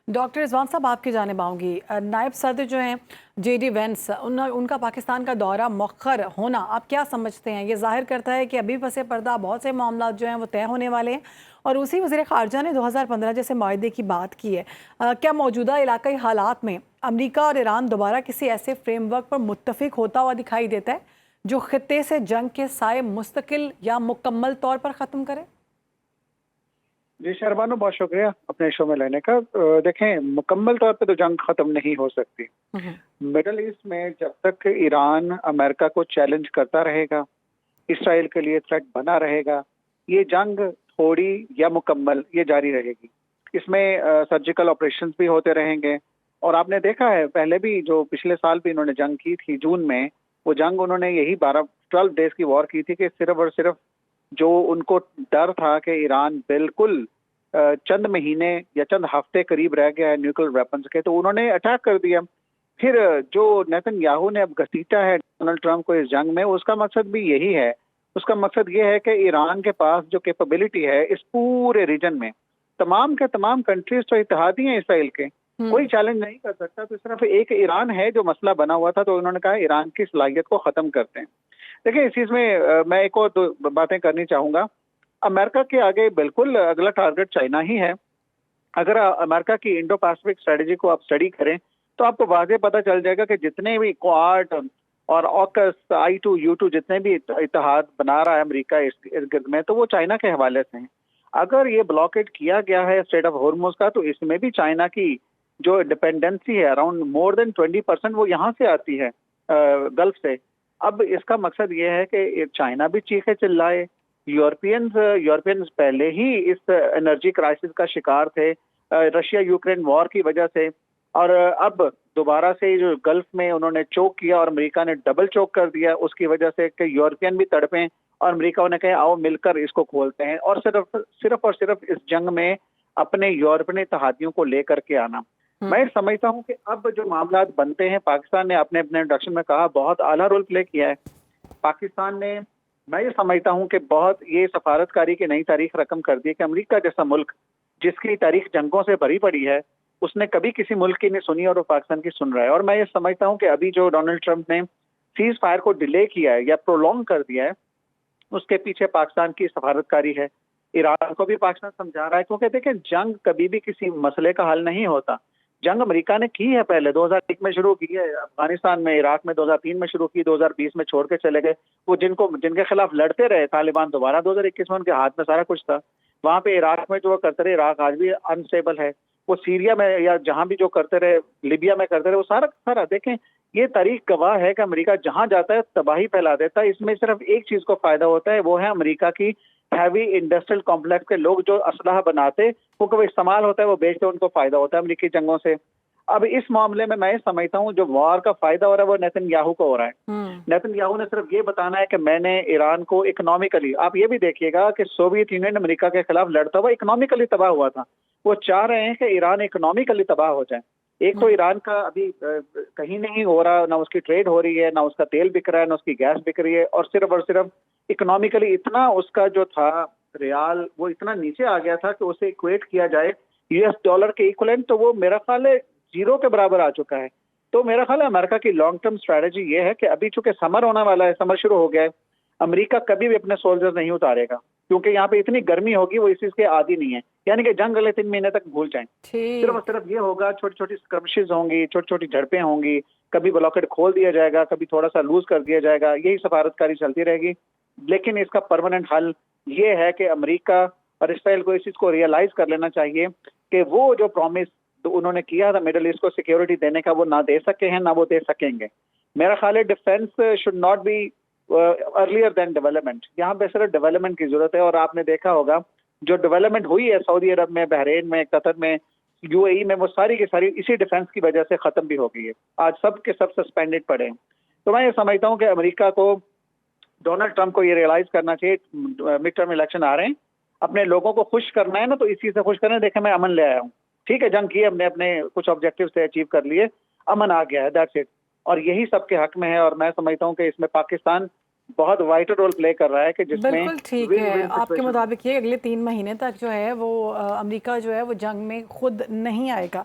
Doctor Rizwan साहब, आपकी जानिब आऊँगी। नायब सदर जो हैं जेडी वेंस, उनका पाकिस्तान का दौरा मौखर होना आप क्या समझते हैं? ये जाहिर करता है कि अभी पसे पर्दा बहुत से मामला जो हैं वो तय होने वाले हैं, और उसी वज़ीर ख़ारजा ने 2015 जैसे माहदे की बात की है। क्या मौजूदा इलाकाई हालात में अमरीका और ईरान दोबारा किसी ऐसे फ्रेमवर्क पर मुत्तफ़िक होता हुआ दिखाई देता है जो ख़ित्ते से जंग के साए मुस्तकिल या मुकम्मल तौर पर ख़त्म करे? जी शर्मानो, बहुत शुक्रिया अपने शो में लेने का। देखें, मुकम्मल तौर पे तो जंग खत्म नहीं हो सकती। मिडल ईस्ट में जब तक ईरान अमेरिका को चैलेंज करता रहेगा, इसराइल के लिए थ्रेट बना रहेगा, ये जंग थोड़ी या मुकम्मल ये जारी रहेगी। इसमें सर्जिकल ऑपरेशंस भी होते रहेंगे। और आपने देखा है पहले भी, जो पिछले साल भी इन्होंने जंग की थी जून में, वो जंग उन्होंने यही 12 डेज की वॉर की थी कि सिर्फ और सिर्फ जो उनको डर था कि ईरान बिल्कुल चंद महीने या चंद हफ्ते करीब रह गया है न्यूक्लियर वेपन्स के, तो उन्होंने अटैक कर दिया। फिर जो नेतन्याहू ने अब घसीटा है डोनाल्ड ट्रंप को इस जंग में, उसका मकसद भी यही है। उसका मकसद ये है कि ईरान के पास जो कैपेबिलिटी है इस पूरे रीजन में, तमाम के तमाम कंट्रीज तो इत्तेहादी हैं इसराइल के, कोई चैलेंज नहीं कर सकता। तो सिर्फ एक ईरान है जो मसला बना हुआ था, तो उन्होंने कहा ईरान की सलाहियत को खत्म करते हैं। देखिए, इस चीज में मैं एक और दो बातें करनी चाहूंगा। अमेरिका के आगे बिल्कुल अगला टारगेट चाइना ही है। अगर अमेरिका की इंडो पैसिफिक स्ट्रेटेजी को आप स्टडी करें तो आपको वाज़ेह पता चल जाएगा कि जितने भी क्वाड और ऑकस, I2, U2 जितने भी इत्तेहाद बना रहा है अमेरिका इस इर्द गिर्द में, तो वो चाइना के हवाले से हैं। अगर ये ब्लॉकेट किया गया है स्ट्रेट ऑफ हॉर्मुज का, तो इसमें भी चाइना की जो डिपेंडेंसी है अराउंड मोर देन 20% वो यहाँ से आती है, गल्फ से। अब इसका मकसद ये है कि चाइना भी चीखे चिल्लाए। यूरोपियंस पहले ही इस एनर्जी क्राइसिस का शिकार थे रशिया यूक्रेन वॉर की वजह से, और अब दोबारा से जो गल्फ में उन्होंने चोक किया और अमेरिका ने डबल चोक कर दिया, उसकी वजह से कि यूरोपियन भी तड़पे और अमेरिका ने कहा आओ मिलकर इसको खोलते हैं, और सिर्फ इस जंग में अपने यूरोपियन इत्तेहादियों को लेकर के आना। मैं समझता हूं कि अब जो मामला बनते हैं, पाकिस्तान ने अपने इंट्रोडक्शन में कहा बहुत आला रोल प्ले किया है पाकिस्तान ने। मैं ये समझता हूं कि बहुत ये सफारतकारी की नई तारीख रकम कर दी कि अमेरिका जैसा मुल्क जिसकी तारीख जंगों से भरी पड़ी है, उसने कभी किसी मुल्क की नहीं सुनी और वो पाकिस्तान की सुन रहा है। और मैं ये समझता हूं कि अभी जो डोनाल्ड ट्रंप ने सीज फायर को डिले किया है या प्रोलॉन्ग कर दिया है, उसके पीछे पाकिस्तान की सफारतकारी है। ईरान को भी पाकिस्तान समझा रहा है, क्योंकि देखें जंग कभी भी किसी मसले का हल नहीं होता। जंग अमेरिका ने की है, पहले 2001 में शुरू की है अफगानिस्तान में, इराक में 2003 में शुरू की, 2020 में छोड़ के चले गए। वो जिनके खिलाफ लड़ते रहे तालिबान, दोबारा 2021 में उनके हाथ में सारा कुछ था। वहां पे इराक में जो वो करते रहे, इराक आज भी अनस्टेबल है। वो सीरिया में या जहां भी जो करते रहे, लिबिया में करते रहे, वो सारा सारा देखें, ये तारीख गवाह है कि अमेरिका जहां जाता है तबाही फैला देता है। इसमें सिर्फ एक चीज को फायदा होता है, वो है अमेरिका की हैवी इंडस्ट्रियल कॉम्प्लेक्स के लोग जो असलाह बनाते, वो इस्तेमाल होता है, वो बेचते, उनको फायदा होता है अमेरिकी जंगों से। अब इस मामले में मैं समझता हूँ जो वॉर का फायदा हो रहा है वो नेतन्याहू को हो रहा है। नेतन्याहू ने सिर्फ ये बताना है कि मैंने ईरान को इकोनॉमिकली, आप ये भी देखिएगा कि सोवियत यूनियन अमेरिका के खिलाफ लड़ता हुआ इकोनॉमिकली तबाह हुआ था। वो चाह रहे हैं कि ईरान इकोनॉमिकली तबाह हो जाए। एक तो ईरान का अभी कहीं नहीं हो रहा, ना उसकी ट्रेड हो रही है, ना उसका तेल बिक रहा है, ना उसकी गैस बिक रही है, और सिर्फ इकोनॉमिकली इतना उसका जो था रियाल वो इतना नीचे आ गया था कि उसे इक्वेट किया जाए US डॉलर के इक्वलेंट, तो वो मेरा ख्याल है जीरो के बराबर आ चुका है। तो मेरा ख्याल है अमेरिका की लॉन्ग टर्म स्ट्रेटेजी ये है कि अभी चूंकि समर होने वाला है, समर शुरू हो गया है, अमेरिका कभी भी अपने सोल्जर्स नहीं उतारेगा, क्योंकि यहाँ पे इतनी गर्मी होगी, वो इस चीज के आदी नहीं है। यानी कि जंग अगले 3 महीने तक भूल जाएं। सिर्फ ये होगा, छोटी छोटी स्क्रमिशेस होंगी, छोटी छोटी झड़पें होंगी, कभी ब्लॉकेड खोल दिया जाएगा, कभी थोड़ा सा लूज कर दिया जाएगा, यही सफारतकारी चलती रहेगी। लेकिन इसका परमानेंट हल ये है कि अमेरिका और इसराइल को इस चीज को रियलाइज कर लेना चाहिए कि वो जो प्रॉमिस तो उन्होंने किया था मिडिल ईस्ट को सिक्योरिटी देने का, वो ना दे सके हैं, ना वो दे सकेंगे। मेरा ख्याल है defence should not be earlier than development. यहाँ पे सिर्फ डेवलपमेंट की जरूरत है, और आपने देखा होगा जो डेवलपमेंट हुई है सऊदी अरब में, बहरीन में, कतर में, UAE में, वो सारी की सारी इसी डिफेंस की वजह से खत्म भी हो गई है। आज सब के सब सस्पेंडेड पड़े हैं। तो मैं ये समझता हूँ कि अमेरिका को, डोनाल्ड ट्रंप को ये रियलाइज करना चाहिए, मिड टर्म इलेक्शन आ रहे हैं, अपने लोगों को खुश करना है ना, तो इस चीज से खुश करना है। देखें, मैं अमन ले आया हूँ, ठीक है, जंग की हमने अपने कुछ ऑब्जेक्टिव से अचीव कर लिए, अमन आ गया है, दैट्स इट। और यही सबके हक में है, और मैं समझता हूँ कि इसमें पाकिस्तान बहुत वाइटल रोल प्ले कर रहा है कि जिसमें बिल्कुल ठीक विन है। विन आपके सिचुएशन। मुताबिक ये अगले 3 महीने तक जो है वो अमेरिका जो है वो जंग में खुद नहीं आएगा।